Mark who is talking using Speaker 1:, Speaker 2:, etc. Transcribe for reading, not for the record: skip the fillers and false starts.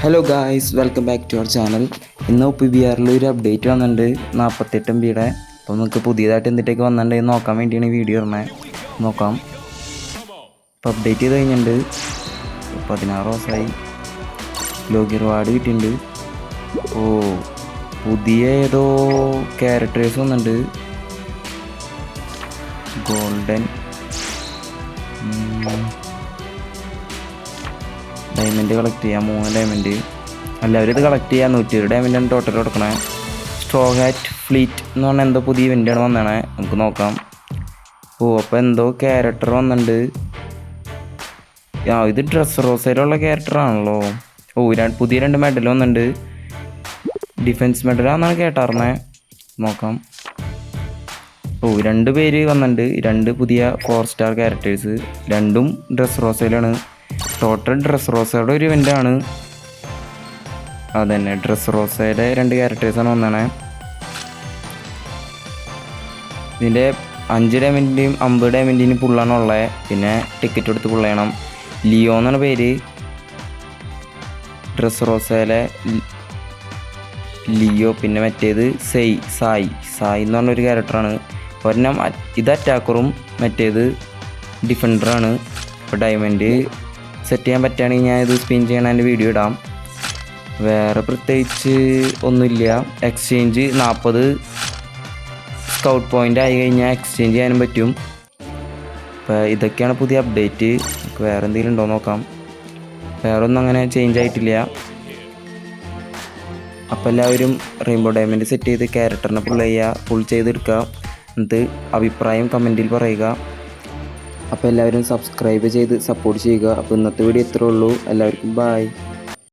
Speaker 1: Hello guys, welcome back to our channel. ഇന്ന് OPBR ഒരു update വന്നിട്ടുണ്ട് 48 MB. അപ്പോൾ നമുക്ക് പുതിയതായിട്ട് എന്തിട്ടേക്ക് വന്നിട്ടുണ്ടെന്ന് നോക്കാൻ വേണ്ടിയാണ് ഈ വീഡിയോ ഇടുന്നത്. നോക്കാം. ഇപ്പോൾ അപ്ഡേറ്റ് ചെയ്ത് കഴിഞ്ഞിട്ടുണ്ട്. 16 ദിവസമായി. ലോഗി റിവാർഡ് കിട്ടിയിട്ടുണ്ട്. പുതിയ ഏതോ ക്യാരക്ടേഴ്സ് വന്നിട്ടുണ്ട്. ഗോൾഡൻ ഡയമണ്ട് കളക്ട് ചെയ്യാം. 3 ഡയമണ്ട്. എല്ലാവരും ഇത് കളക്ട് ചെയ്യാൻ 101 ഡയമണ്ടാണ് ടോട്ടൽ കൊടുക്കണേ. സ്ട്രോ ഹാറ്റ് ഫ്ലീറ്റ് എന്ന് പറഞ്ഞാൽ എന്തോ പുതിയ ഇവൻ്റാണ് വന്നേ. നമുക്ക് നോക്കാം. അപ്പോൾ എന്തോ ക്യാരക്ടർ വന്നിട്ടുണ്ട്. ഇത് ഡ്രസ് റോസയിലുള്ള ക്യാരക്ടറാണല്ലോ. പുതിയ 2 മെഡൽ വന്നിട്ടുണ്ട്. ഡിഫൻസ് മെഡലാണെന്നാണ് കേട്ടാർന്നേ. നോക്കാം. 2 പേര് വന്നിട്ടുണ്ട്. 2 പുതിയ 4 സ്റ്റാർ ക്യാരക്ടേഴ്സ്. 2ഉം ഡ്രസ് റോസയിലാണ്. ടോട്ടൽ ഡ്രസ് റോസയുടെ ഒരു ഇവൻ്റാണ്. അതന്നെ, ഡ്രസ് റോസയുടെ 2 ക്യാരക്ടേഴ്സാണ് വന്നേ. ഇതിൻ്റെ 5 ഡയമണ്ടിൻ്റെയും 50 ഡയമണ്ടിൻ്റെയും പുള്ളാണ് ഉള്ളത്. പിന്നെ ടിക്കറ്റ് എടുത്ത് പുള്ള ചെയ്യണം. ലിയോ എന്നാണ് പേര്. ഡ്രസ് റോസയിലെ ലിയോ. പിന്നെ മറ്റേത് സായി എന്ന് പറഞ്ഞൊരു ക്യാരക്ടറാണ്. ഒരെണ്ണം ഇത് അറ്റാക്കറും മറ്റേത് ഡിഫൻഡറാണ്. ഇപ്പോൾ ഡയമണ്ട് സെറ്റ് ചെയ്യാൻ പറ്റുകയാണെങ്കിൽ ഞാൻ ഇത് സ്പിൻ ചെയ്യണതിൻ്റെ വീഡിയോ ഇടാം. വേറെ പ്രത്യേകിച്ച് ഒന്നുമില്ല. എക്സ്ചേഞ്ച് 40 സ്കൗട്ട് പോയിൻ്റ് ആയി കഴിഞ്ഞാൽ എക്സ്ചേഞ്ച് ചെയ്യാനും പറ്റും. അപ്പോൾ ഇതൊക്കെയാണ് പുതിയ അപ്ഡേറ്റ്. നമുക്ക് വേറെ എന്തെങ്കിലും ഉണ്ടോ നോക്കാം. വേറെ ഒന്നും അങ്ങനെ ചേഞ്ച് ആയിട്ടില്ല. അപ്പോൾ എല്ലാവരും റെയിൻബോ ഡയമണ്ട് സെറ്റ് ചെയ്ത് ക്യാരക്ടറിനെ പുൾ ചെയ്തെടുക്കുക. എന്നിട്ട് അഭിപ്രായം കമൻറ്റിൽ പറയുക. അപ്പോൾ എല്ലാവരും സബ്സ്ക്രൈബ് ചെയ്ത് സപ്പോർട്ട് ചെയ്യുക. അപ്പോൾ ഇന്നത്തെ വീഡിയോ ഇത്രേ ഉള്ളൂ. എല്ലാവർക്കും ബൈ.